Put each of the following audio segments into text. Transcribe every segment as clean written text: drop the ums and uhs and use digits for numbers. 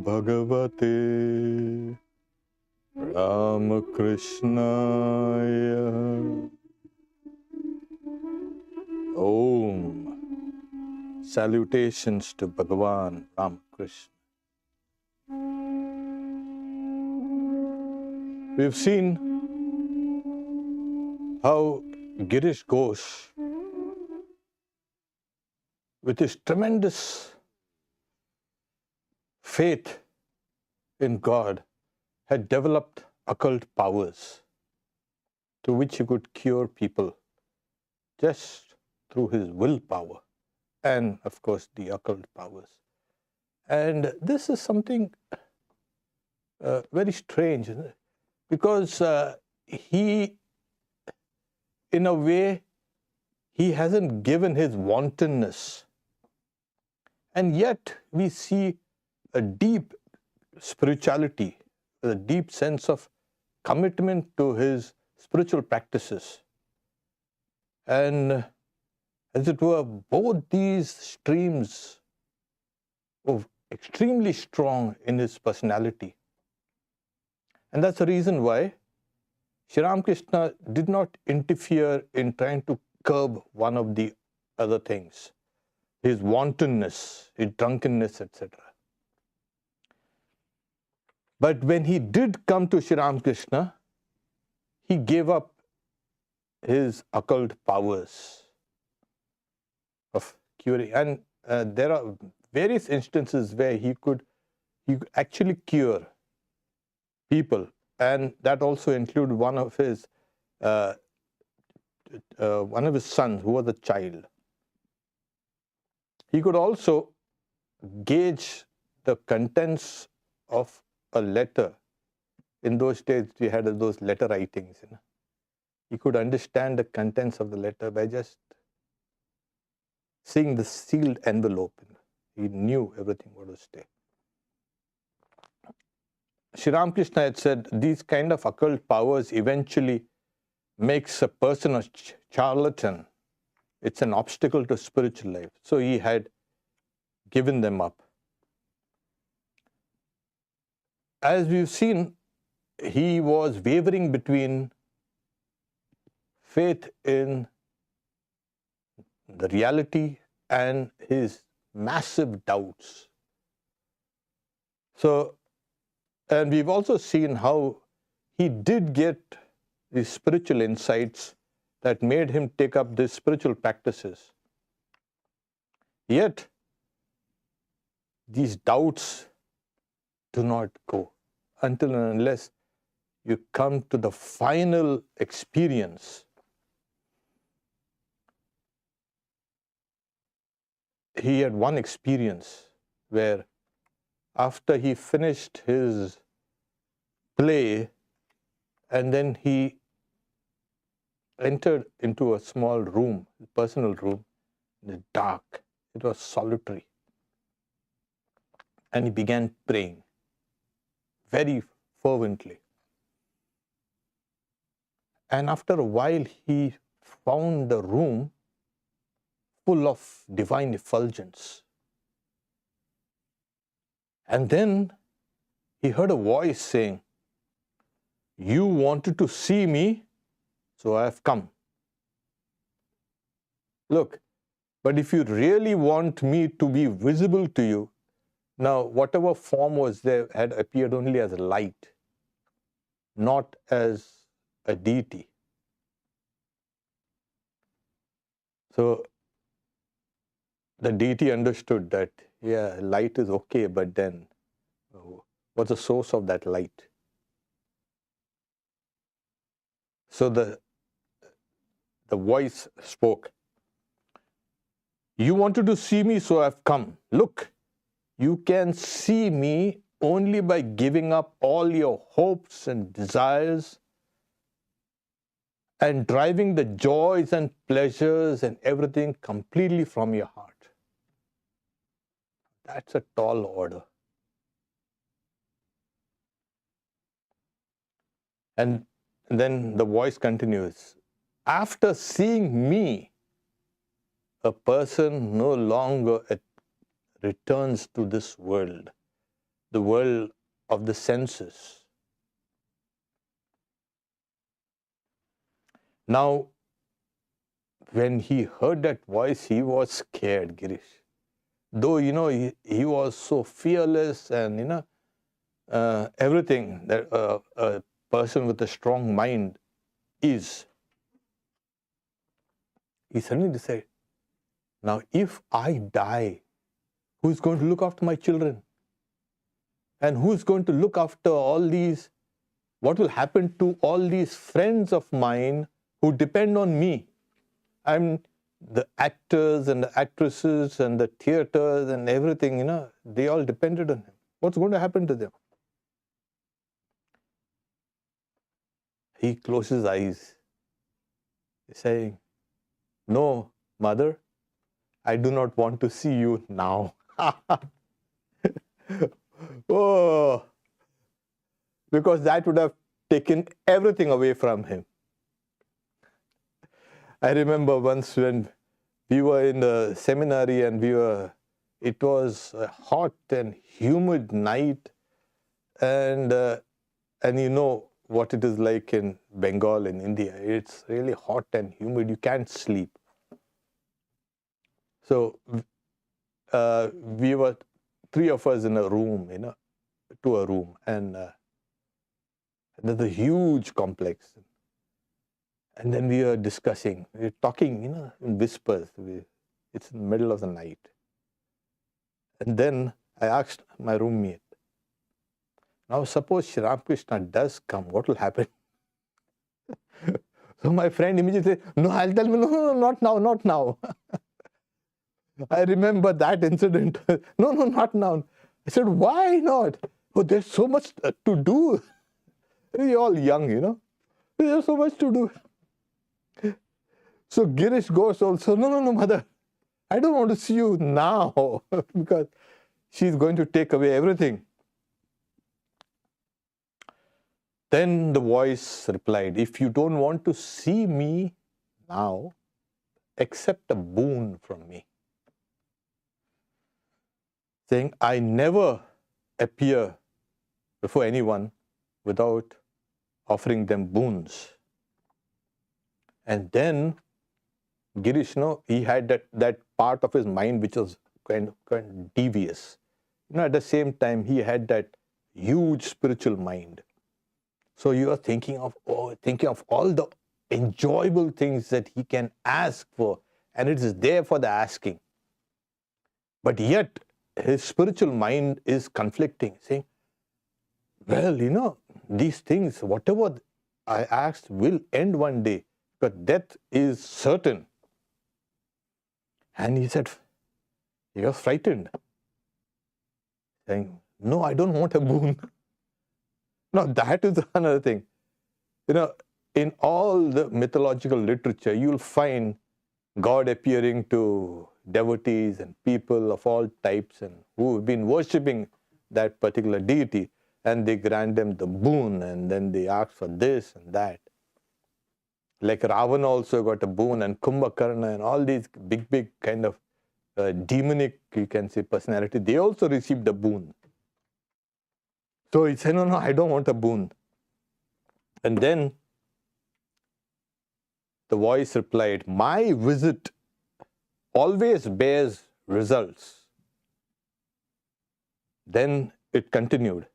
Bhagavate Ramakrishnaya. Om. Salutations to Bhagavan Ramakrishna. We've seen how Girish Ghosh, with his tremendous faith in God, had developed occult powers through which he could cure people just through his willpower and, of course, the occult powers. And this is something very strange, isn't it? Because he, in a way, he hasn't given his wantonness. And yet we see a deep spirituality, a deep sense of commitment to his spiritual practices. And as it were, both these streams were extremely strong in his personality. And that's the reason why Sri Ramakrishna did not interfere in trying to curb one of the other things, his wantonness, his drunkenness, etc. But when he did come to Sri Ramakrishna, he gave up his occult powers of curing. And there are various instances where he could actually cure people. And that also included one of his sons who was a child. He could also gauge the contents of a letter. In those days, we had those letter writings. He could understand the contents of the letter by just seeing the sealed envelope. He knew everything what was there. Sri Ramakrishna had said these kind of occult powers eventually makes a person a charlatan. It's an obstacle to spiritual life. So he had given them up. As we've seen, he was wavering between faith in the reality and his massive doubts. So, and we've also seen how he did get these spiritual insights that made him take up these spiritual practices. Yet, these doubts do not go until and unless you come to the final experience. He had one experience where after he finished his play and then he entered into a small room, a personal room, in the dark. It was solitary. And he began praying very fervently. And after a while, he found the room full of divine effulgence. And then he heard a voice saying, "You wanted to see me, so I have come. Look, but if you really want me to be visible to you," now whatever form was there had appeared only as a light, not as a deity. So the deity understood that, yeah, light is okay, but then what's the source of that light? So the voice spoke. "You wanted to see me, so I've come. Look, you can see me only by giving up all your hopes and desires and driving the joys and pleasures and everything completely from your heart." That's a tall order. And then the voice continues, "After seeing me, a person no longer returns to this world, the world of the senses. Now, when he heard that voice, he was scared, Girish. Though, he was so fearless and, everything that a person with a strong mind is. He suddenly decided, now if I die, who's going to look after my children? And who's going to look after all these? What will happen to all these friends of mine who depend on me? The actors and the actresses and the theaters and everything, they all depended on him. What's going to happen to them? He closed his eyes, saying, no, mother, I do not want to see you now. Oh, because that would have taken everything away from him. I remember once when we were in the seminary and it was a hot and humid night, and you know what it is like in Bengal, in India. It's really hot and humid. You can't sleep. So we were three of us in a room, to a room, and there's a huge complex. And then we were discussing, we were talking, in whispers. It's in the middle of the night. And then I asked my roommate, now suppose Sri Ramakrishna does come, what will happen? So my friend immediately said, no, I'll tell him, no, not now, not now. I remember that incident. No, not now. I said, why not? Oh, there's so much to do. You're all young, There's so much to do. So Girish Ghosh also, no, mother, I don't want to see you now because she's going to take away everything. Then the voice replied, if you don't want to see me now, accept a boon from me. Saying, I never appear before anyone without offering them boons. And then Girish, he had that part of his mind which was kind of devious. At the same time, he had that huge spiritual mind. So you are thinking of all the enjoyable things that he can ask for, and it is there for the asking. But yet, his spiritual mind is conflicting, saying, well, these things, whatever I asked will end one day, but death is certain. And he was frightened, saying, no, I don't want a boon. Now, that is another thing. In all the mythological literature, you'll find God appearing to devotees and people of all types and who have been worshipping that particular deity, and they grant them the boon, and then they ask for this and that. Like Ravana also got a boon, and Kumbhakarna and all these big kind of demonic, you can say, personality, they also received a boon. So he said, no, I don't want a boon. And then the voice replied, my visit always bears results. Then it continued,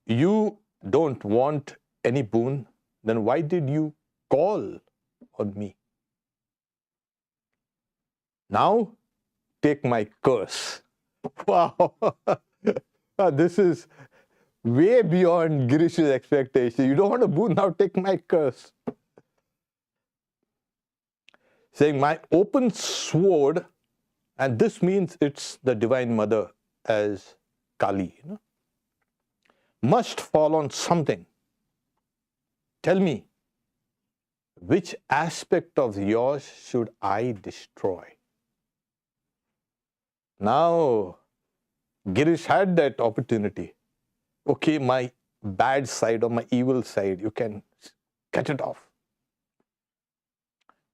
you don't want any boon, then why did you call on me? Now take my curse. Wow. This is way beyond Girish's expectation. You don't want a boon, now take my curse. Saying, my open sword, and this means it's the Divine Mother as Kali, must fall on something. Tell me, which aspect of yours should I destroy? Now, Girish had that opportunity. Okay, my bad side or my evil side, you can cut it off.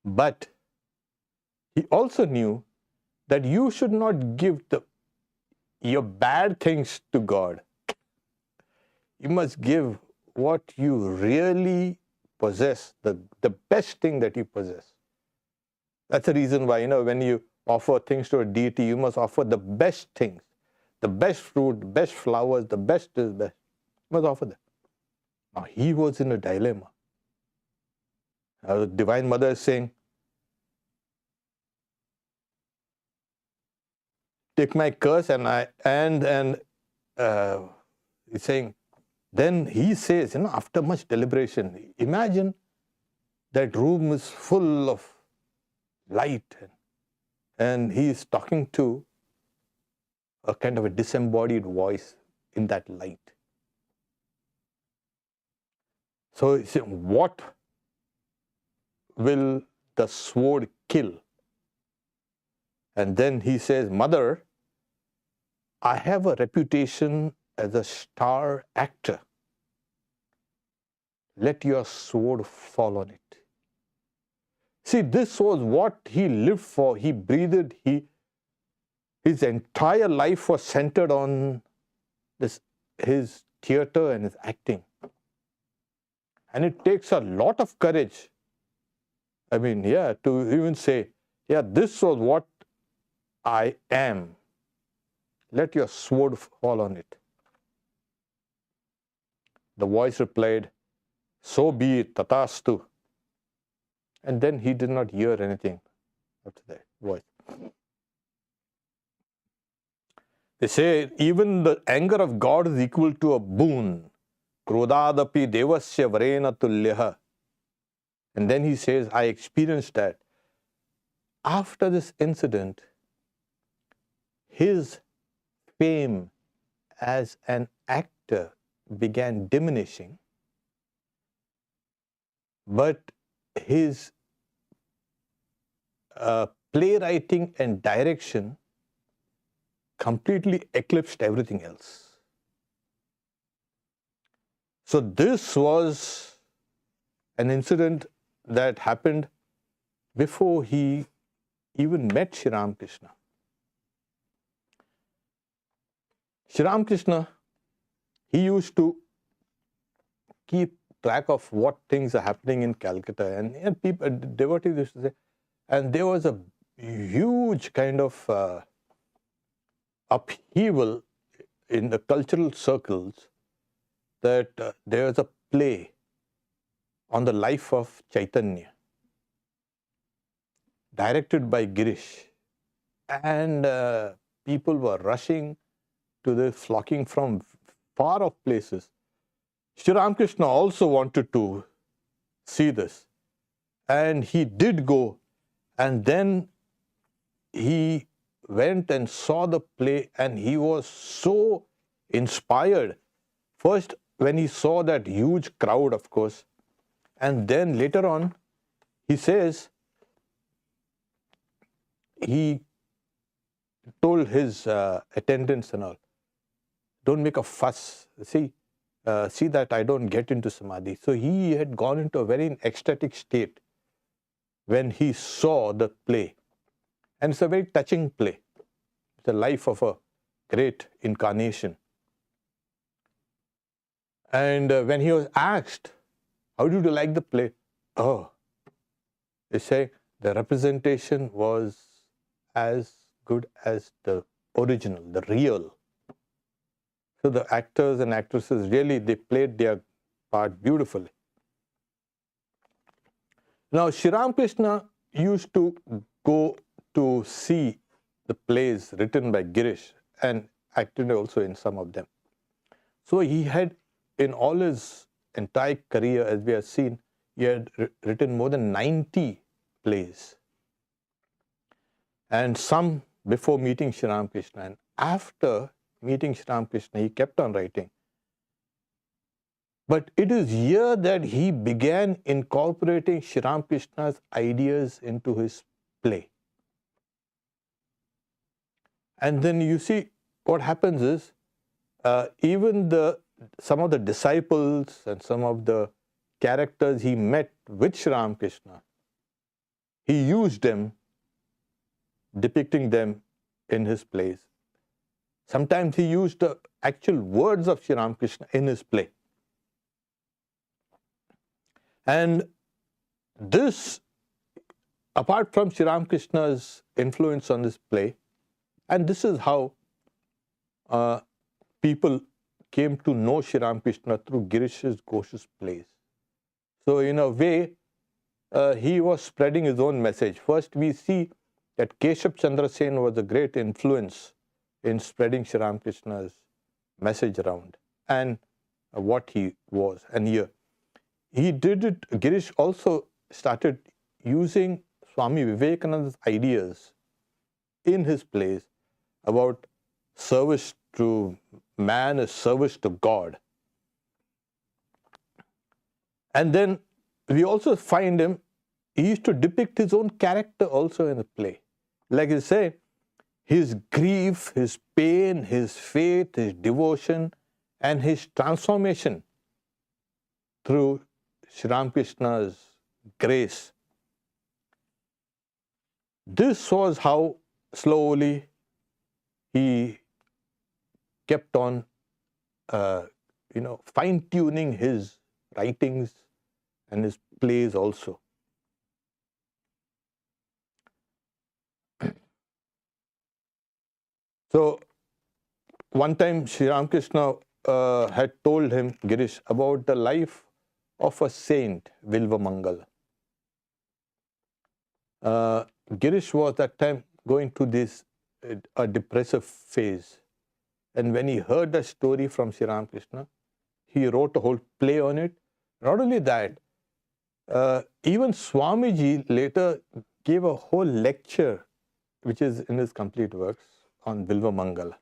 But he also knew that you should not give the your bad things to God. You must give what you really possess, the best thing that you possess. That's the reason why, when you offer things to a deity, you must offer the best things, the best fruit, the best flowers, the best is best. You must offer that. Now, he was in a dilemma. The Divine Mother is saying, take my curse, and he's saying, then he says, after much deliberation, imagine that room is full of light, and he is talking to a kind of a disembodied voice in that light. So he said, what will the sword kill? And then he says, Mother, I have a reputation as a star actor. Let your sword fall on it. See, this was what he lived for. He breathed. His entire life was centered on his theater and his acting. And it takes a lot of courage, to even say, this was what I am. Let your sword fall on it. The voice replied, so be it, tatastu. And then he did not hear anything after that voice. They say even the anger of God is equal to a boon. Krodadapi devasya varena tulyaha. And then he says, I experienced that. After this incident, his fame as an actor began diminishing, but his playwriting and direction completely eclipsed everything else. So this was an incident that happened before he even met Sri Ramakrishna. Sri Ramakrishna, he used to keep track of what things are happening in Calcutta, and people, devotees used to say, and there was a huge kind of upheaval in the cultural circles that there was a play on the life of Chaitanya, directed by Girish, and people were rushing to this, flocking from far off places. Sri Ramakrishna also wanted to see this, and he did go, and then he went and saw the play, and he was so inspired. First, when he saw that huge crowd, of course, and then later on, he says, he told his attendants and all, don't make a fuss. See that I don't get into samadhi. So he had gone into a very ecstatic state when he saw the play. And it's a very touching play. It's the life of a great incarnation. And when he was asked, how did you like the play? Oh, they say the representation was as good as the original, the real. So the actors and actresses really, they played their part beautifully. Now, Sri Ramakrishna used to go to see the plays written by Girish and acted also in some of them. So he had, in all his entire career, as we have seen, he had written more than 90 plays. And some before meeting Sri Ramakrishna, and after meeting Sri Ramakrishna, he kept on writing. But it is here that he began incorporating Sri Ramakrishna's ideas into his play. And then you see what happens is, even some of the disciples and some of the characters he met with Sri Ramakrishna, he used them, depicting them in his plays. Sometimes he used the actual words of Sri Ramakrishna in his play. And this, apart from Sri Ramakrishna's influence on this play, and this is how people came to know Sri Ramakrishna through Girish's, Ghosh's plays. So in a way, he was spreading his own message. First, we see that Chandra was a great influence in spreading Sri Ramakrishna's message around and what he was. And here, he did it. Girish also started using Swami Vivekananda's ideas in his plays about service to man is service to God. And then we also find him, he used to depict his own character also in the play. Like you say, his grief, his pain, his faith, his devotion, and his transformation through Sri Ramakrishna's grace. This was how slowly he kept on, fine-tuning his writings and his plays also. So, one time Sri Ramakrishna had told him, Girish, about the life of a saint, Vilva Mangala. Girish was that time going through this a depressive phase. And when he heard the story from Sri Ramakrishna, he wrote a whole play on it. Not only that, even Swamiji later gave a whole lecture, which is in his complete works, on Vilva Mangala.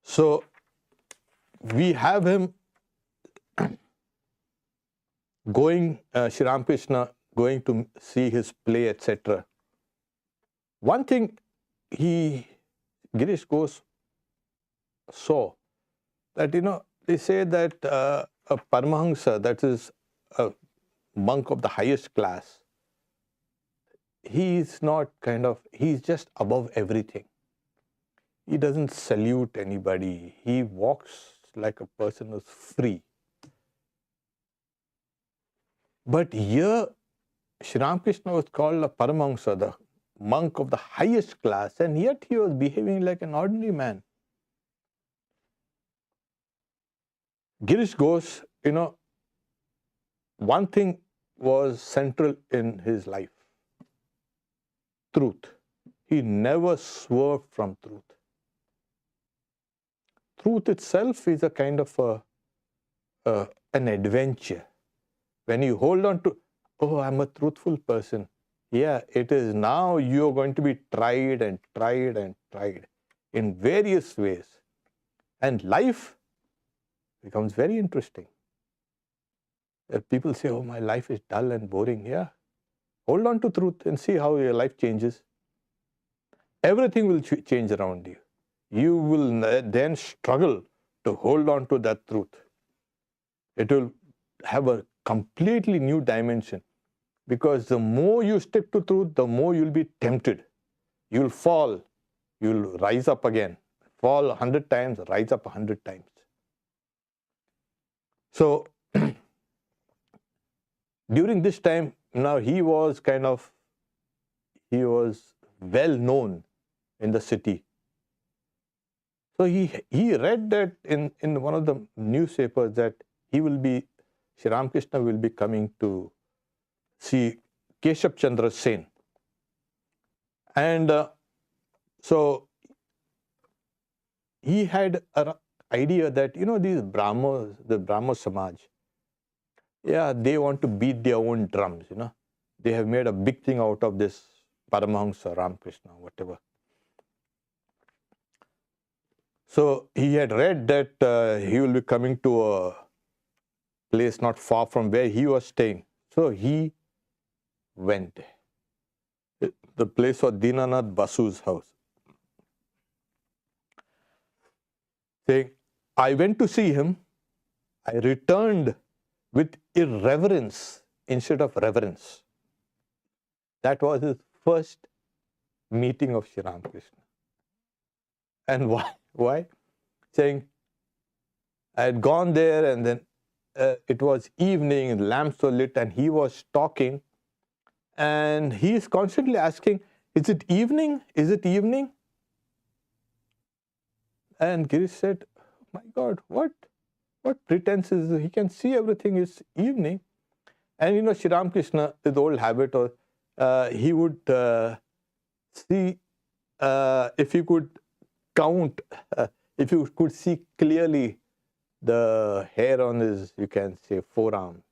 So, we have him going, Sri Ramakrishna going to see his play, etc. One thing Girish Ghosh saw, that, they say that a Paramahamsa, that is a monk of the highest class, he's not he's just above everything. He doesn't salute anybody. He walks like a person who's free. But here, Sri Ramakrishna was called a Paramahamsa, the monk of the highest class, and yet he was behaving like an ordinary man. Girish Ghosh, one thing was central in his life: truth. He never swerved from truth. Truth itself is a kind of an adventure. When you hold on to, oh, I'm a truthful person. Yeah, it is. Now you're going to be tried and tried and tried in various ways. And life becomes very interesting. If people say, oh, my life is dull and boring, yeah, hold on to truth and see how your life changes. Everything will change around you. You will then struggle to hold on to that truth. It will have a completely new dimension, because the more you stick to truth, the more you'll be tempted. You'll fall, you'll rise up again. Fall 100 times, rise up 100 times. So, during this time, now he was well known in the city. So he read that in one of the newspapers that Sri Ramakrishna will be coming to see Chandra Sen. And so he had an idea that, these Brahmas, the Brahma Samaj, yeah, they want to beat their own drums, They have made a big thing out of this Paramahamsa, Ramakrishna, whatever. So he had read that he will be coming to a place not far from where he was staying. So he went. The place was Dinanath Basu's house. Saying, I went to see him. I returned with irreverence instead of reverence. That was his first meeting of Sri Ramakrishna. And why? Why? Saying, I had gone there and then it was evening, and lamps were lit, and he was talking, and he is constantly asking, is it evening? Is it evening? And Girish said, my God, what pretense is this? He can see everything is evening. And you know, Sri Ramakrishna, his old habit, or he would see, if you could count, if you could see clearly the hair on his, you can say, forearm,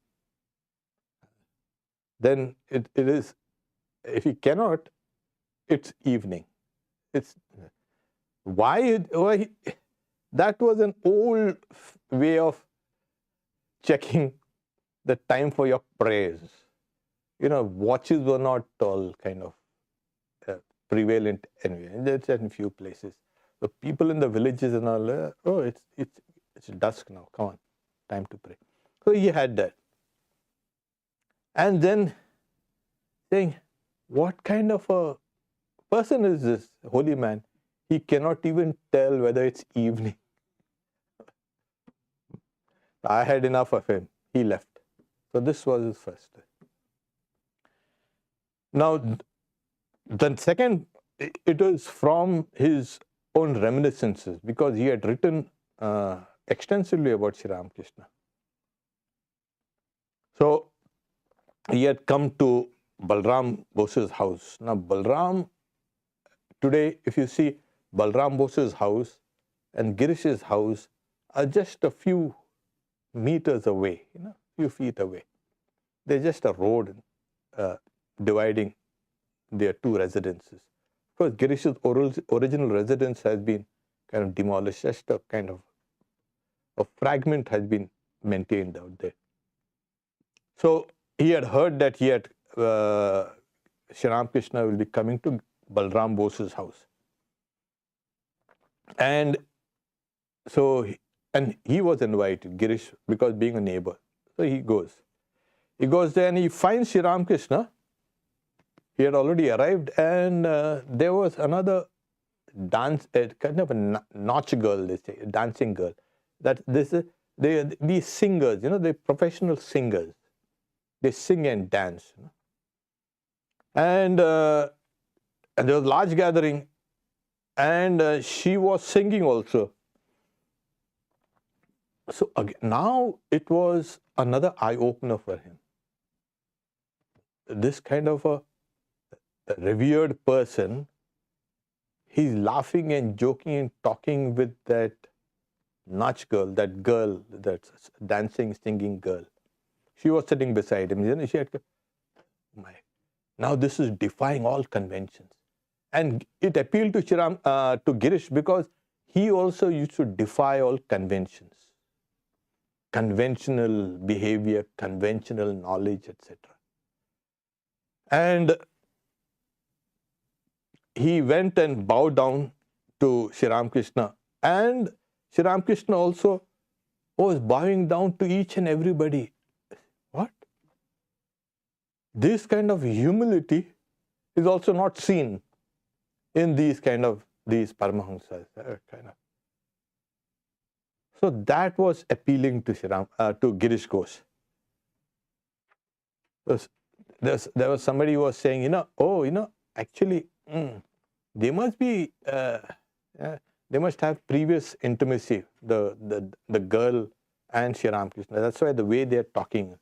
then it is, if he cannot, it's evening. It's why that was an old way of checking the time for your prayers. You know, watches were not all kind of prevalent anyway. There's in few places. The people in the villages and all, oh, it's dusk now. Come on, time to pray. So he had that. And then saying, what kind of a person is this holy man? He cannot even tell whether it's evening. I had enough of him. He left. So this was his first. Now, the second, it was from his own reminiscences, because he had written extensively about Sri Ramakrishna. So he had come to Balram Bose's house. Now, Balram, today, if you see Balram Bose's house and Girish's house are just a few meters away, few feet away. They're just a road dividing their two residences. Of course, Girish's original residence has been kind of demolished. Just a kind of a fragment has been maintained out there. So he had heard that Sri Ramakrishna will be coming to Balram Bose's house. And so, he was invited, Girish, because being a neighbor. So he goes. He goes there and he finds Sri Ramakrishna. He had already arrived, and there was another kind of a nautch girl, they say, a dancing girl. These singers, they're professional singers. They sing and dance. And there was a large gathering, and she was singing also. So again, now it was another eye-opener for him. This kind of a revered person, he's laughing and joking and talking with that nautch girl, that dancing, singing girl. She was sitting beside him. She had, now this is defying all conventions. And it appealed to Girish, because he also used to defy all conventions. Conventional behavior, conventional knowledge, etc. And he went and bowed down to Sri Ramakrishna, and Sri Ramakrishna also was bowing down to each and everybody. What? This kind of humility is also not seen in these Paramahamsas. So that was appealing to Girish Ghosh. There was somebody who was saying, actually, they must be, they must have previous intimacy, the girl and Sri Ramakrishna. That's why the way they're talking.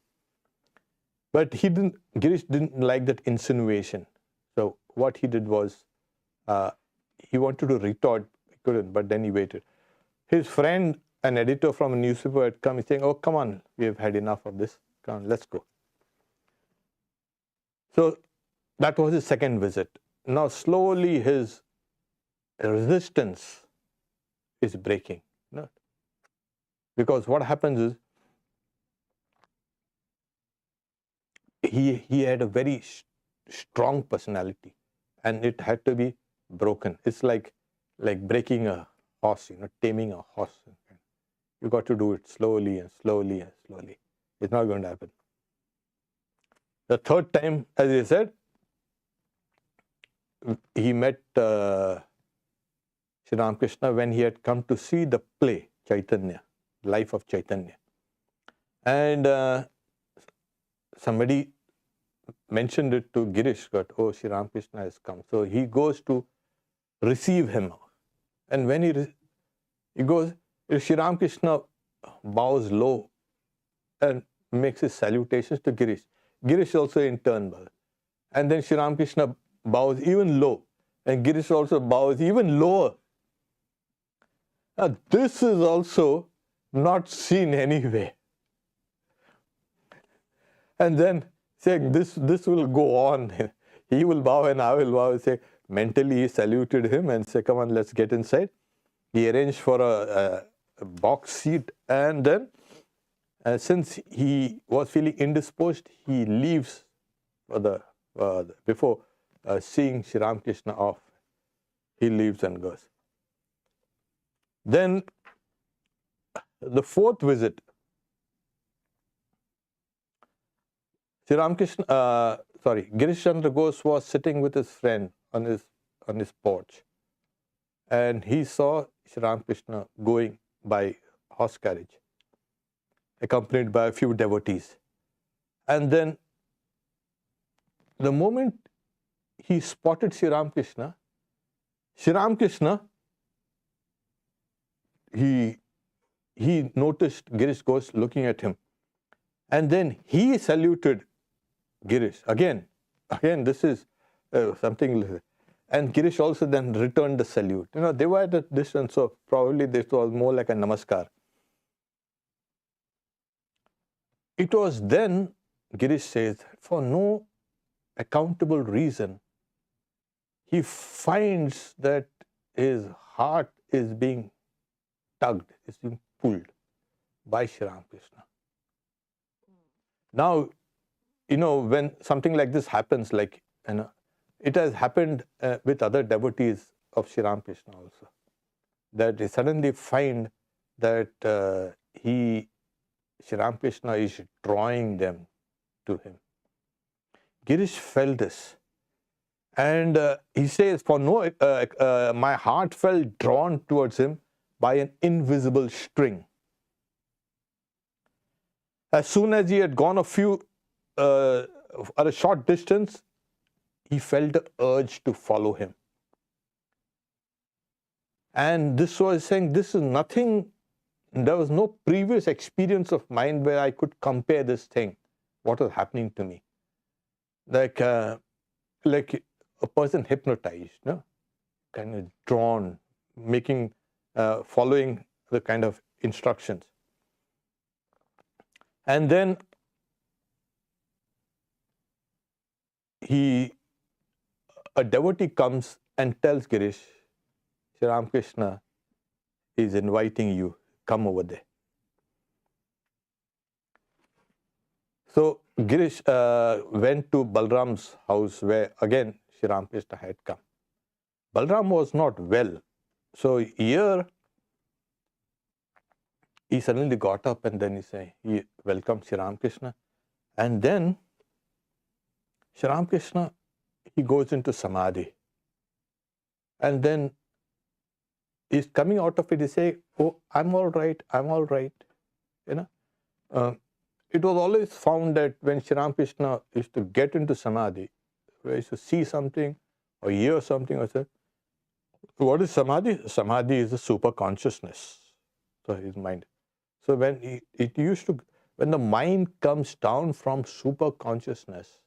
But Girish didn't like that insinuation. So what he did was, he wanted to retort, he couldn't, but then he waited. His friend, an editor from a newspaper, had come, he's saying, oh, come on, we have had enough of this. Come on, let's go. So that was his second visit. Now slowly his resistance is breaking. Because what happens is, he had a very strong personality, and it had to be broken. It's like breaking a horse, taming a horse. You got to do it slowly and slowly and slowly. It's not going to happen. The third time, as I said, he met Sri Ramakrishna when he had come to see the play Chaitanya, Life of Chaitanya. And somebody mentioned it to Girish, that, oh, Sri Ramakrishna has come. So he goes to receive him. And when he goes, Sri Ramakrishna bows low and makes his salutations to Girish. Girish also in turn bows. And then Sri Ramakrishna bows even low. And Girish also bows even lower. Now, this is also not seen anywhere. And then saying this will go on. He will bow and I will bow. Say, mentally he saluted him and said, come on, let's get inside. He arranged for a box seat, and then since he was feeling indisposed, he leaves before seeing Sri Ramakrishna off. He leaves and goes. Then the fourth visit, Girish Chandra Ghosh was sitting with his friend on his porch, and he saw Sri Ramakrishna going by horse carriage, accompanied by a few devotees. And then the moment he spotted Sri Ramakrishna, he noticed Girish Ghosh looking at him. And then he saluted Girish. Again, this is something. And Girish also then returned the salute. They were at a distance, so probably this was more like a namaskar. It was then, Girish says, for no accountable reason, he finds that his heart is being tugged, is being pulled by Sri Ramakrishna. Now, when something like this happens, it has happened with other devotees of Sri Ramakrishna also, that they suddenly find that Sri Ramakrishna is drawing them to him. Girish felt this, and he says, for no, my heart felt drawn towards him by an invisible string. As soon as he had gone at a short distance, he felt the urge to follow him. And this was saying, this is nothing, there was no previous experience of mine where I could compare this thing, what was happening to me. Like a person hypnotized, kind of drawn, following the kind of instructions. And then a devotee comes and tells Girish, Sri Ramakrishna is inviting you, come over there. So Girish went to Balram's house, where again Sri Ramakrishna had come. Balram was not well. So here he suddenly got up and then he welcomed Sri Ramakrishna. And then Sri Ramakrishna, he goes into samadhi. And then he's coming out of it, he says, oh, I'm all right, I'm all right. It was always found that when Sri Ramakrishna used to get into samadhi, where he used to see something or hear something, or say, what is samadhi? Samadhi is a super consciousness. So his mind. So when when the mind comes down from super consciousness,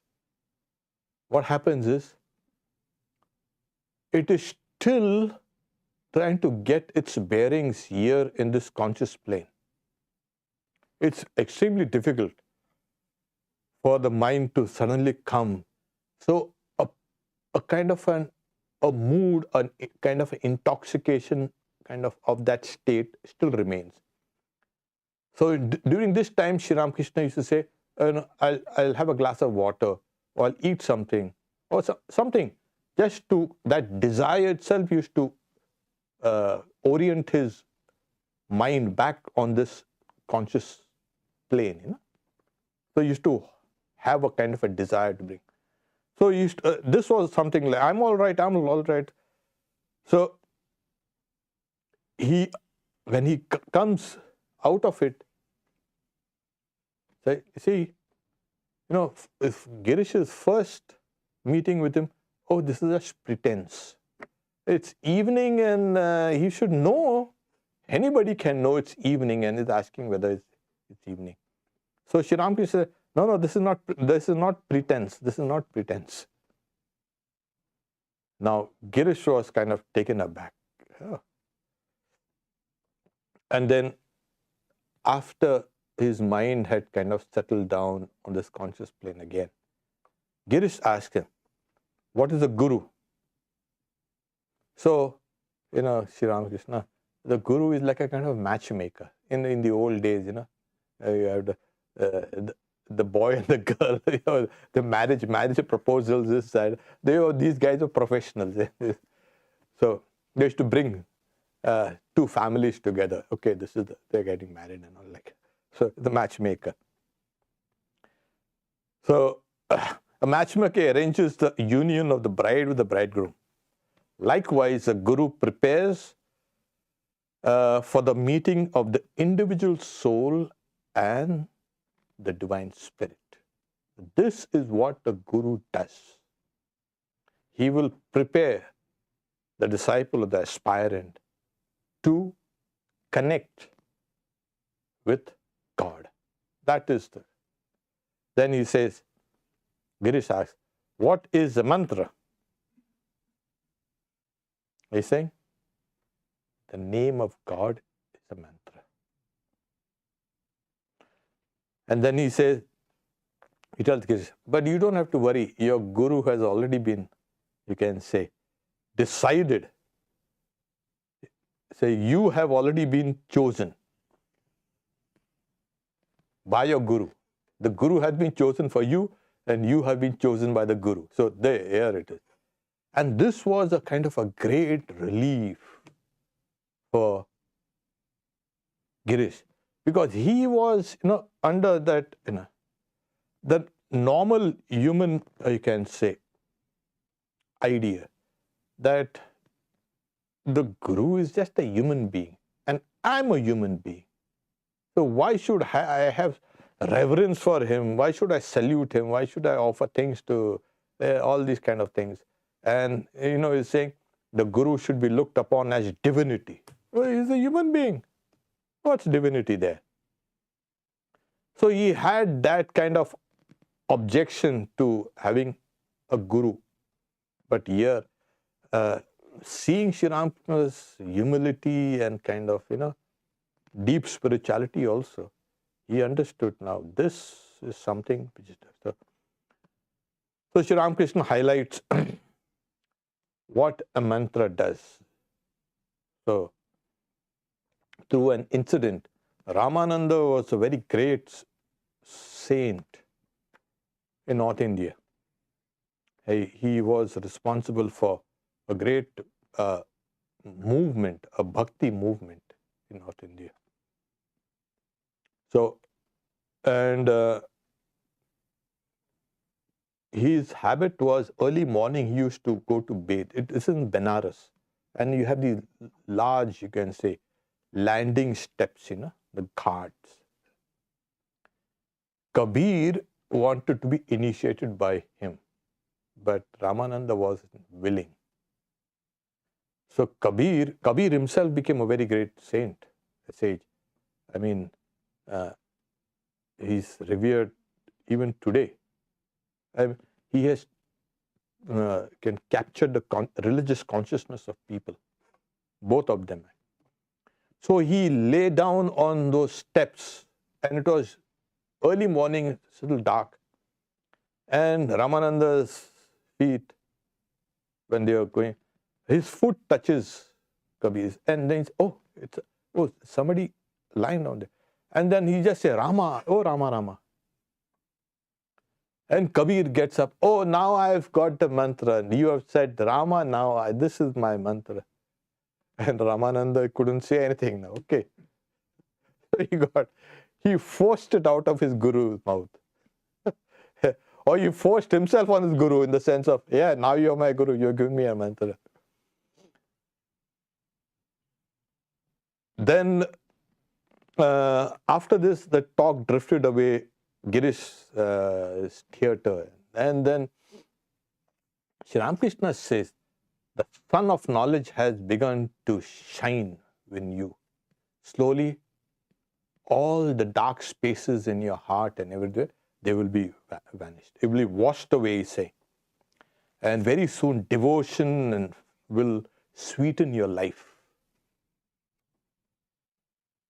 what happens is, it is still trying to get its bearings here in this conscious plane. It's extremely difficult for the mind to suddenly come. So a kind of a mood, a kind of intoxication of that state still remains. So during this time, Sri Ramakrishna used to say, I'll have a glass of water, or I'll eat something, or something. Just to, that desire itself used to orient his mind back on this conscious plane. So he used to have a kind of a desire to bring. So this was something like, I'm all right, I'm all right. So when he comes out of it, see, if Girish's first meeting with him, oh, this is just pretense. It's evening and he should know. Anybody can know it's evening and is asking whether it's evening. So Sri Ramakrishna said, no, this is not pretense. This is not pretense. Now Girish was kind of taken aback. Yeah. And then after his mind had kind of settled down on this conscious plane again, Girish asked him, what is a guru? So, Sri Ramakrishna, the guru is like a kind of matchmaker. In the old days, you have the boy and the girl, the marriage proposals, this side. These guys are professionals. So they used to bring two families together. Okay, they're getting married and all like. So the matchmaker. So a matchmaker arranges the union of the bride with the bridegroom. Likewise, a guru prepares for the meeting of the individual soul and the divine spirit. This is what the guru does. He will prepare the disciple or the aspirant to connect with God. That is Then he says, Girish asks, what is the mantra? He's saying, the name of God is a mantra. And then he tells Girish, but you don't have to worry. Your guru has already been, you can say, decided. Say, you have already been chosen by your guru. The guru has been chosen for you, and you have been chosen by the guru. So here it is. And this was a kind of a great relief for Girish, because he was, under that, the normal human, you can say, idea that the guru is just a human being and I'm a human being. So why should I have reverence for him? Why should I salute him? Why should I offer things to all these kind of things? And, he's saying the guru should be looked upon as divinity. Well, he's a human being. What's divinity there? So he had that kind of objection to having a guru. But here, seeing Sri Ramakrishna's humility and kind of, deep spirituality also, he understood now this is something which is there. So Sri Ramakrishna highlights what a mantra does. So, through an incident, Ramananda was a very great saint in North India. He was responsible for a great movement, a bhakti movement in North India. So, and his habit was early morning he used to go to bathe. It is in Benares. And you have these large, you can say, landing steps, the ghats. Kabir wanted to be initiated by him, but Ramananda was willing. So Kabir himself became a very great saint, a sage. I mean, he's revered even today. He has can capture the religious consciousness of people, both of them. So he lay down on those steps, and it was early morning, it's a little dark, and Ramananda's feet, when they were going, his foot touches Kabir's, and then somebody lying down there, and then he just say, Rama, oh Rama, Rama. And Kabir gets up, oh, now I've got the mantra. You have said Rama, now this is my mantra. And Ramananda couldn't say anything now. Okay. He forced it out of his guru's mouth. or he forced himself on his guru in the sense of, yeah, now you're my guru, you're giving me a mantra. Then after this, the talk drifted away, Girish's theatre. And then Sri Ramakrishna says, the sun of knowledge has begun to shine in you. Slowly, all the dark spaces in your heart and everywhere, they will be vanished. It will be washed away, say. And very soon, devotion will sweeten your life.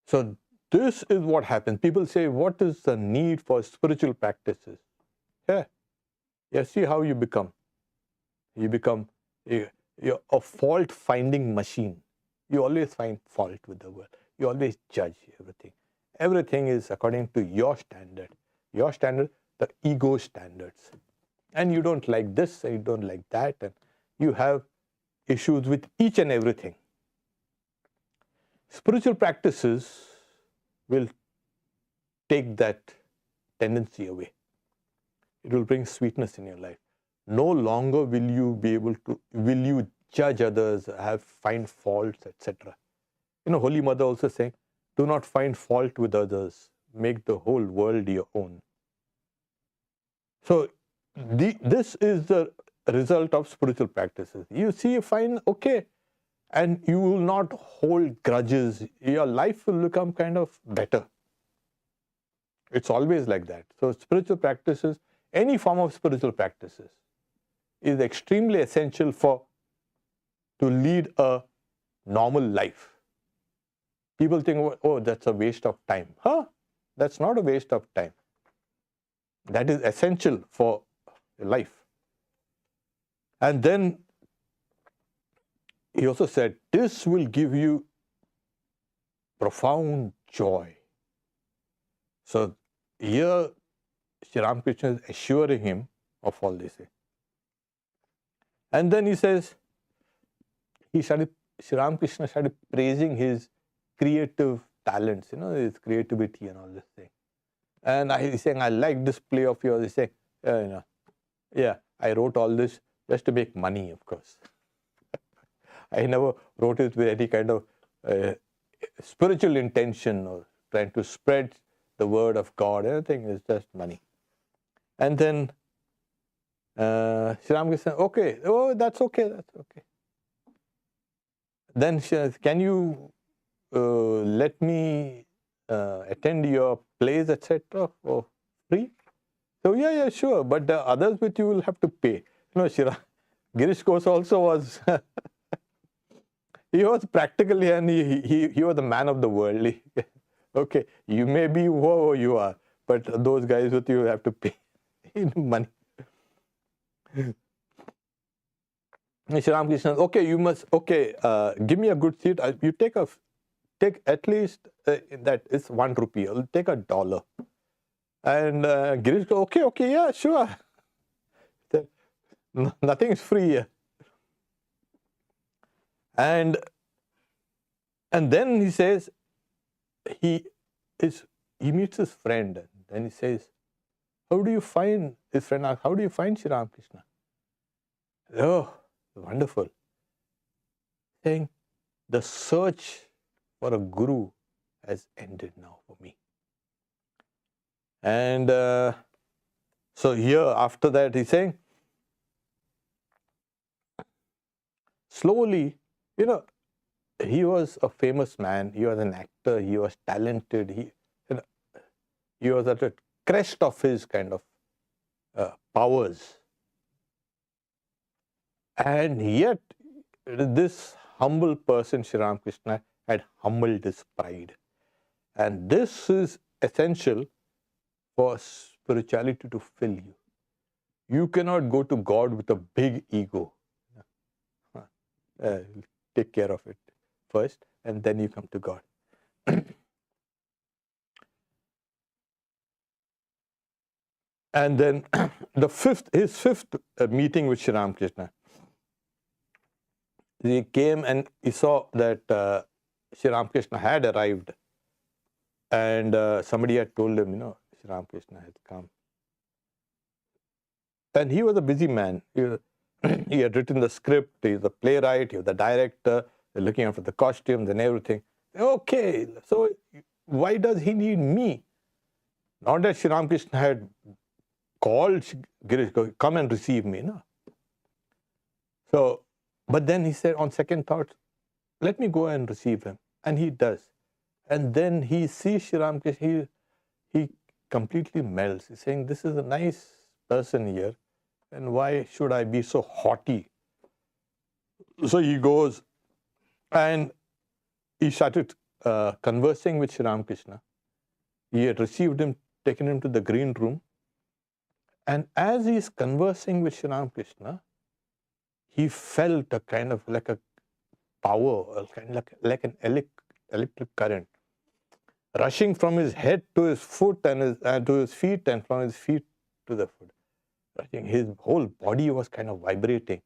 So this is what happens. People say, what is the need for spiritual practices? Yeah, see how you become. You become you're a fault-finding machine. You always find fault with the world. You always judge everything. Everything is according to your standard. Your standard, the ego standards. And you don't like this, and you don't like that, and you have issues with each and everything. Spiritual practices will take that tendency away. It will bring sweetness in your life. No longer will you judge others, find faults, etc. Holy Mother also saying, do not find fault with others. Make the whole world your own. So this is the result of spiritual practices. You find, okay, and you will not hold grudges. Your life will become kind of better. It's always like that. So spiritual practices, any form of spiritual practices, is extremely essential to lead a normal life. People think, oh, that's a waste of time. That's not a waste of time. That is essential for life. And then he also said, this will give you profound joy. So here, Sri Ramakrishna is assuring him of all this. And then he says, Sri Ramakrishna started praising his creative talents, his creativity and all this thing. And he's saying, I like this play of yours. He's saying, yeah, I wrote all this just to make money, of course. I never wrote it with any kind of spiritual intention or trying to spread the word of God. Everything is just money. And then Sri Ramakrishna said, okay, oh, that's okay. Then she says, can you let me attend your plays, etc. for free? So yeah, sure. But the others which you will have to pay. Girish Ghosh also was, he was practically, and he was the man of the world. Okay, you may be whoever you are, but those guys with you have to pay money. Sri Ramakrishna, okay, you must, give me a good seat. You take at least, that is 1 rupee. I'll take $1. And Girish goes, okay, yeah, sure. Nothing is free here. And then he says, he meets his friend, and then he says, how do you find, his friend asks, how do you find Sri Ramakrishna? Oh, wonderful. Saying, the search for a guru has ended now for me. And so here, after that, he's saying, slowly, he was a famous man, he was an actor, he was talented, he was at the crest of his kind of powers. And yet, this humble person, Sri Ramakrishna, had humbled his pride. And this is essential for spirituality to fill you. You cannot go to God with a big ego. Take care of it first, and then you come to God. And then his fifth meeting with Sri Ramakrishna, he came and he saw that Sri Ramakrishna had arrived, and somebody had told him, Sri Ramakrishna had come. And he was a busy man. He had written the script, he was the playwright, he was the director, looking after the costumes and everything. Okay, so why does he need me? Not that Sri Ramakrishna had called Girish, come and receive me. No. So, but then he said, on second thought, let me go and receive him. And he does. And then he sees Sri Ramakrishna, he completely melts. He's saying, this is a nice person here, and why should I be so haughty? So he goes and he started conversing with Sri Ramakrishna. He had received him, taken him to the green room. And as he's conversing with Sri Ramakrishna, he felt a kind of like a power, kind of like an electric current, rushing from his head to his foot and to his feet, and from his feet to the foot. His whole body was kind of vibrating.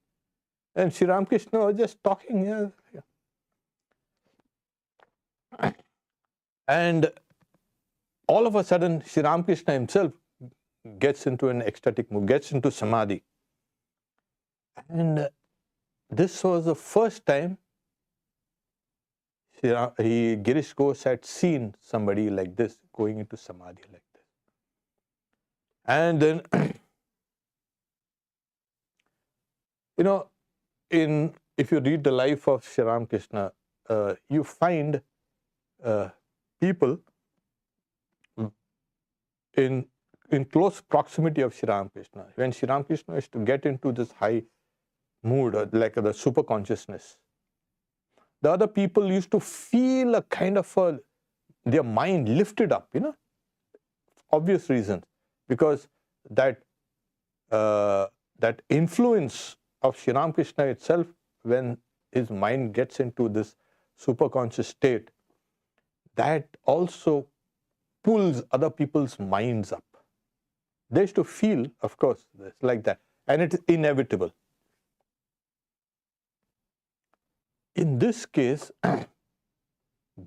And Sri Ramakrishna was just talking. And all of a sudden, Sri Ramakrishna himself gets into an ecstatic mood, gets into samadhi. And this was the first time Girish Ghosh had seen somebody like this going into samadhi like this. And then, if you read the life of Sri Ramakrishna, you find people in close proximity of Sri Ramakrishna. When Sri Ramakrishna is to get into this high mood, like the super consciousness, the other people used to feel a kind of their mind lifted up, obvious reasons, because that influence of Sri Ramakrishna itself, when his mind gets into this super conscious state, that also pulls other people's minds up. They used to feel, of course, it's like that, and it is inevitable. In this case,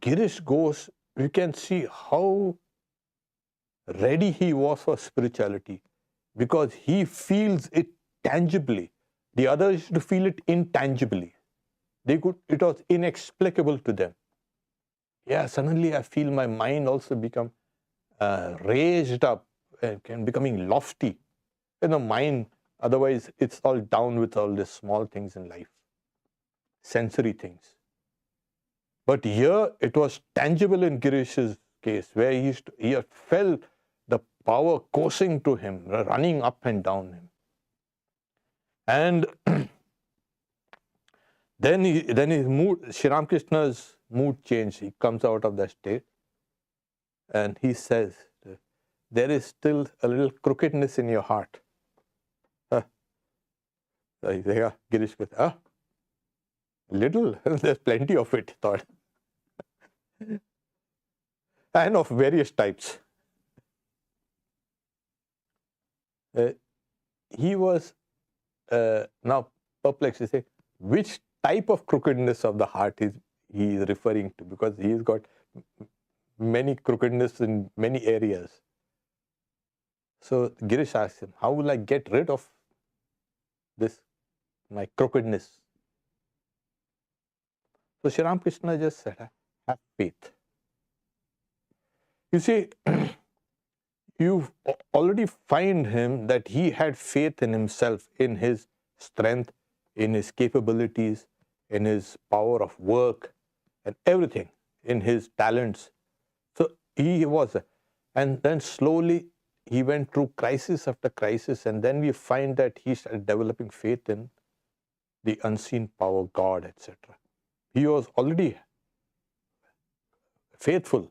Girish Ghosh, you can see how ready he was for spirituality, because he feels it tangibly. The others used to feel it intangibly. It was inexplicable to them. Yeah, suddenly I feel my mind also become raised up and becoming lofty. Mind, otherwise it's all down with all these small things in life, sensory things. But here it was tangible in Girish's case, where he felt the power coursing to him, running up and down him. And then his mood, Sri Ramakrishna's mood changed. He comes out of that state and he says, there is still a little crookedness in your heart. So he says, Girish goes, little? There's plenty of it, thought. And of various types. He was now perplexed. He said, which type of crookedness of the heart he is referring to? Because he's got many crookedness in many areas. So Girish asked him, how will I get rid of this, my crookedness? So Sri Ramakrishna just said, have faith. You see, you already find him that he had faith in himself, in his strength, in his capabilities, in his power of work and everything, in his talents. So he was, and then slowly he went through crisis after crisis, and then we find that he started developing faith in the unseen power, God, etc. He was already faithful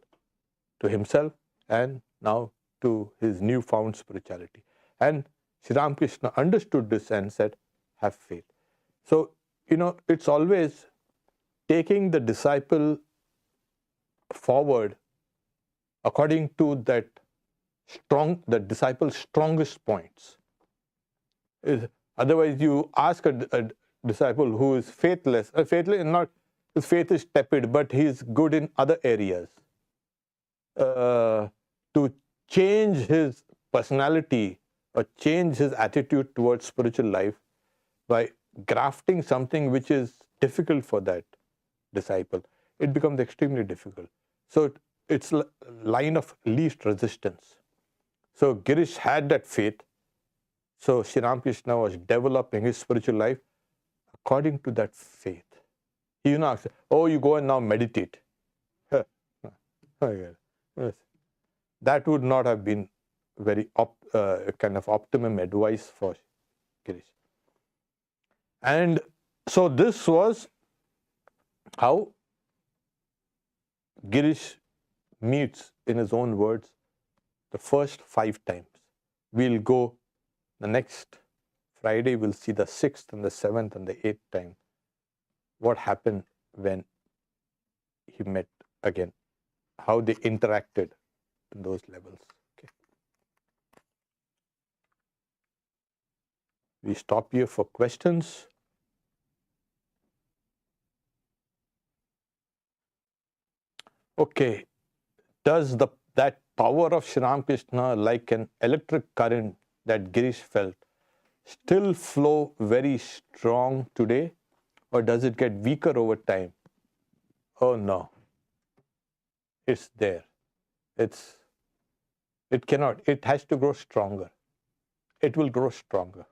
to himself and now to his newfound spirituality. And Sri Ramakrishna understood this and said, have faith. So, it's always taking the disciple forward according to the disciple's strongest points. Otherwise, you ask a disciple who is faithless, his faith is tepid, but he is good in other areas, to change his personality or change his attitude towards spiritual life by grafting something which is difficult for that disciple, it becomes extremely difficult. So it's a line of least resistance. So Girish had that faith. So Sri Ramakrishna was developing his spiritual life according to that faith. He asked, oh, you go and now meditate. That would not have been very kind of optimum advice for Girish. And so this was how Girish meets, in his own words, the first 5 times. We'll go the next Friday, we'll see the 6th and the 7th and the 8th time. What happened when he met again, how they interacted in those levels. Okay. We stop here for questions. Okay, does that power of Sri Ramakrishna, like an electric current that Girish felt, still flow very strong today, or does it get weaker over time? Oh no, it's there. It has to grow stronger. It will grow stronger.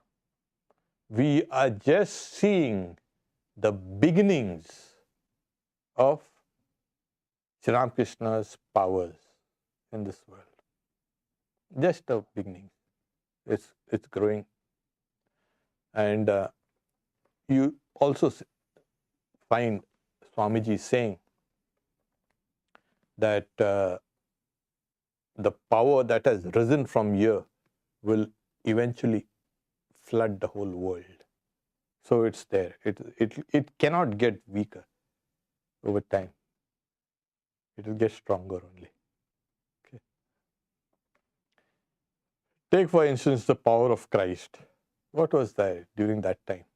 We are just seeing the beginnings of Sri Ramakrishna's powers in this world. Just the beginning. It's growing. And you also find Swamiji saying that the power that has risen from here will eventually flood the whole world. So it's there. It cannot get weaker over time. It will get stronger only. Okay. Take, for instance, the power of Christ. What was there during that time?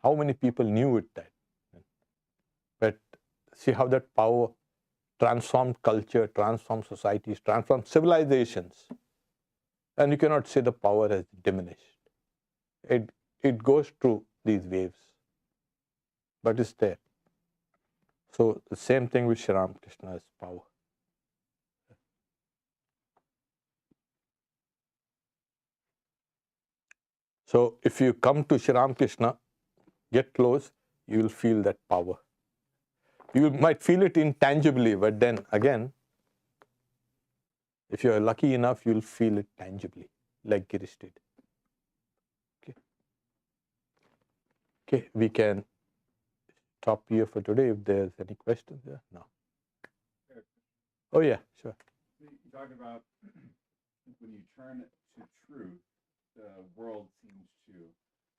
How many people knew it then? But see how that power transformed culture, transformed societies, transformed civilizations. And you cannot say the power has diminished. It goes through these waves, but it's there. So the same thing with Sri Ramakrishna's power. So if you come to Sri Ramakrishna, get close, you will feel that power. You might feel it intangibly, but then again, if you are lucky enough, you will feel it tangibly, like Girish did. Okay, we can stop here for today if there's any questions there. No. Oh yeah, sure. You talked about when you turn to truth, the world seems to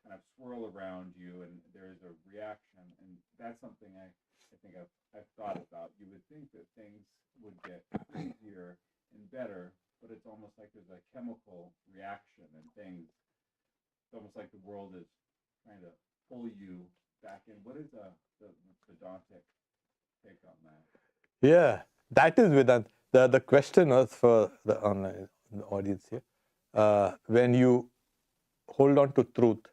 kind of swirl around you, and there's a reaction, and that's something I think I've thought about. You would think that things would get easier and better, but it's almost like there's a chemical reaction, and things. It's almost like the world is trying to pull you back in. What is the Vedantic take on that? Yeah, that is Vedanta. The question was for the online audience here. When you hold on to truth,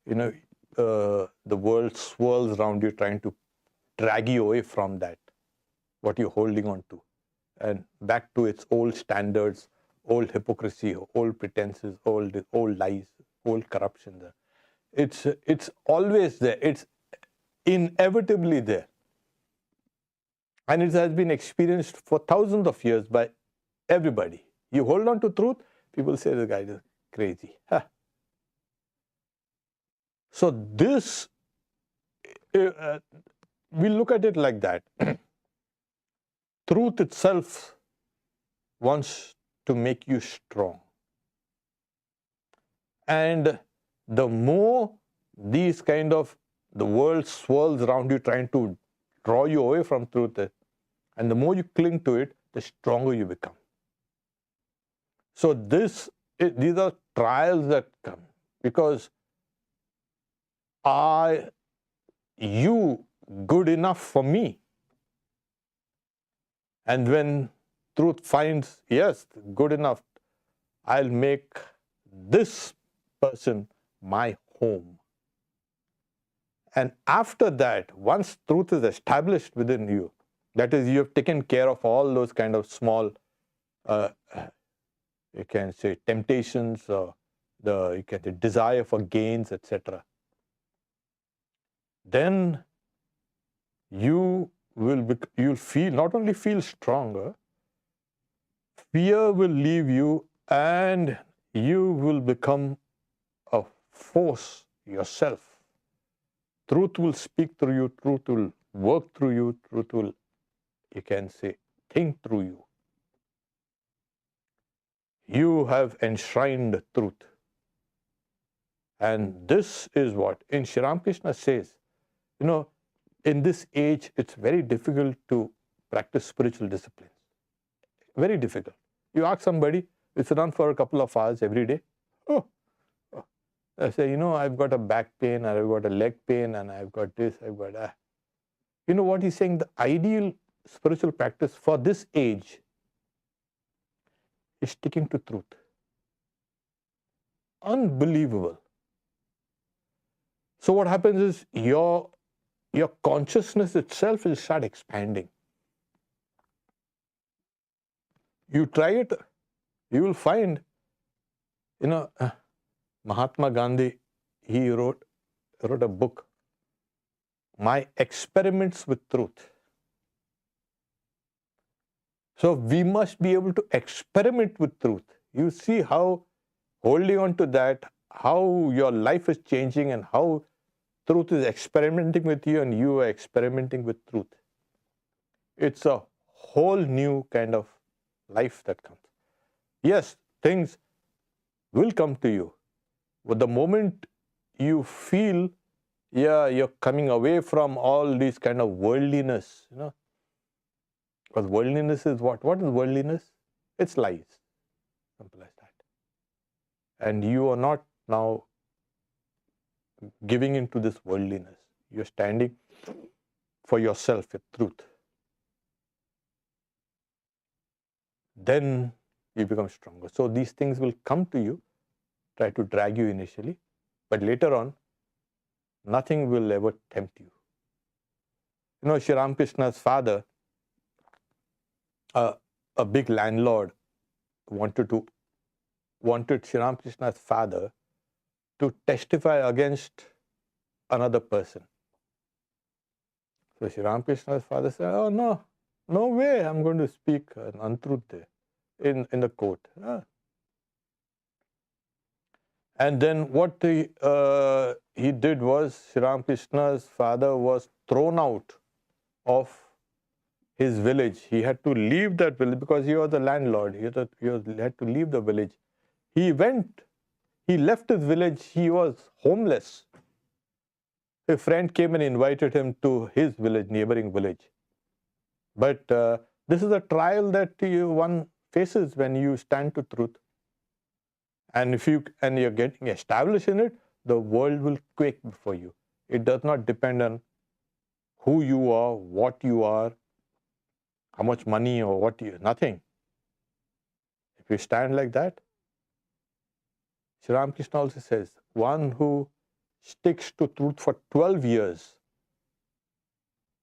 the world swirls around you trying to drag you away from that, what you're holding on to, and back to its old standards, old hypocrisy, old pretenses, old lies, old corruption. It's always there. It's inevitably there. And it has been experienced for thousands of years by everybody. You hold on to truth, people say the guy is crazy. Huh. So this, we look at it like that. Truth itself wants to make you strong. And the more these kind of, the world swirls around you trying to draw you away from truth, and the more you cling to it, the stronger you become. So these are trials that come, because are you good enough for me? And when truth finds, yes, good enough, I'll make this person my home. And after that, once truth is established within you, that is, you have taken care of all those kind of small, you can say, temptations, or you can say desire for gains, etc. Then you'll feel, not only feel stronger, fear will leave you, and you will become a force yourself. Truth will speak through you, truth will work through you, truth will, you can say, think through you. You have enshrined truth. And this is what in Sri Ramakrishna says, in this age, it's very difficult to practice spiritual disciplines. Very difficult. You ask somebody, you sit down for a couple of hours every day. Oh, I say, I've got a back pain, and I've got a leg pain, and I've got this, I've got that. You know what he's saying? The ideal spiritual practice for this age is sticking to truth. Unbelievable. So what happens is your consciousness itself will start expanding. You try it, you will find, Mahatma Gandhi, he wrote a book, My Experiments with Truth. So we must be able to experiment with truth. You see how holding on to that, how your life is changing, and how truth is experimenting with you and you are experimenting with truth. It's a whole new kind of life that comes. Yes, things will come to you. But the moment you feel, you're coming away from all these kind of worldliness, because worldliness is what? What is worldliness? It's lies. Simple as that. And you are not now giving into this worldliness. You're standing for yourself with truth. Then you become stronger. So these things will come to you, try to drag you initially, but later on, nothing will ever tempt you. Sri Ramakrishna's father, a big landlord, wanted Sri Ramakrishna's father to testify against another person. So Sri Ramakrishna's father said, "Oh no way, I'm going to speak an untruth there in the court." And then what he did was, Sri Ramakrishna's father was thrown out of his village. He had to leave that village because he was the landlord. He had to leave the village. He left his village. He was homeless. A friend came and invited him to his village, neighboring village. But this is a trial that one faces when you stand to truth. And if you're getting established in it, the world will quake before you. It does not depend on who you are, what you are, how much money or nothing. If you stand like that, Sri Ramakrishna also says, one who sticks to truth for 12 years,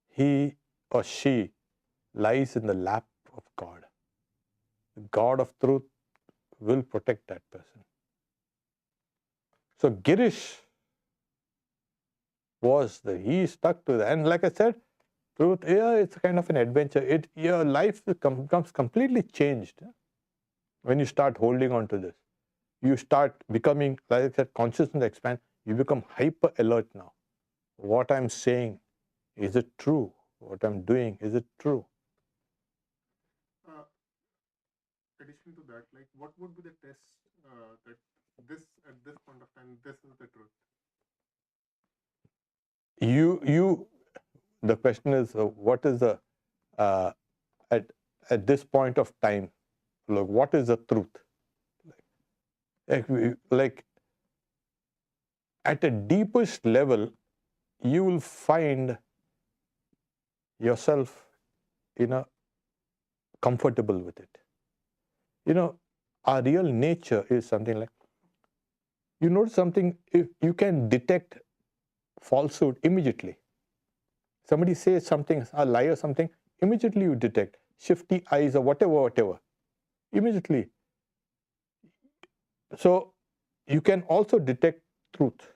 he or she lies in the lap of God. The God of truth will protect that person. So Girish he stuck to that. And like I said, truth, it's kind of an adventure. Your life becomes completely changed when you start holding on to this. You start becoming, like I said, consciousness expands. You become hyper alert now. What I'm saying, is it true? What I'm doing, is it true? Addition to that, like what would be the test that at this point of time, this is the truth? The question is, what is the at this point of time, look, what is the truth? Like at a deepest level, you will find yourself, comfortable with it. Our real nature is something like, You notice something, if you can detect falsehood immediately. Somebody says something, a lie or something, immediately you detect. Shifty eyes or whatever. Immediately. So you can also detect truth.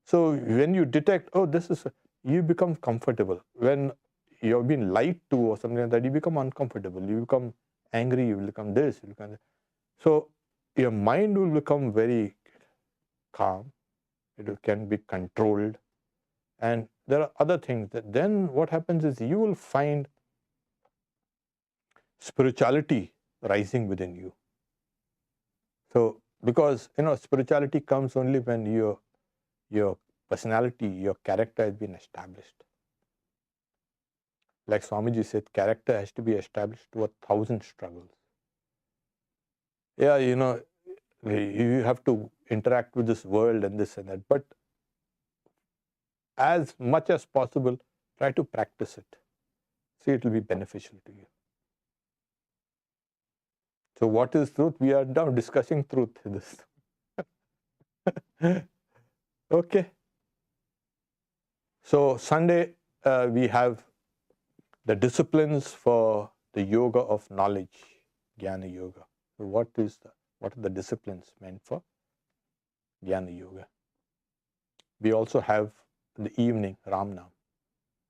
So when you detect, oh, this is, you become comfortable. When you've been lied to or something like that, you become uncomfortable. You become angry, you will become this, you become that. So your mind will become very calm. Can be controlled. And there are other things that then what happens is you will find spirituality rising within you. So because spirituality comes only when your personality, your character has been established. Like Swamiji said, character has to be established to 1,000 struggles. Yeah, you have to interact with this world and this and that, but as much as possible, try to practice it. See, it will be beneficial to you. So what is truth? We are now discussing truth. This. Okay. So Sunday we have the disciplines for the yoga of knowledge, Jnana Yoga. So what are the disciplines meant for Jnana Yoga? We also have the evening Ram Nam.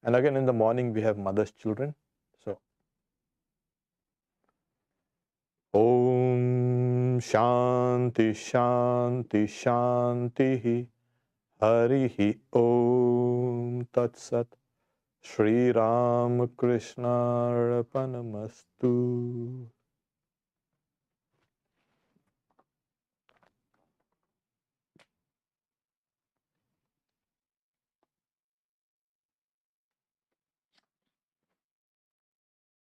And again in the morning we have Mother's Children. So Om Shanti Shanti Shanti Harihi Om Tat Sat Sri Ramakrishna Arpanamastu.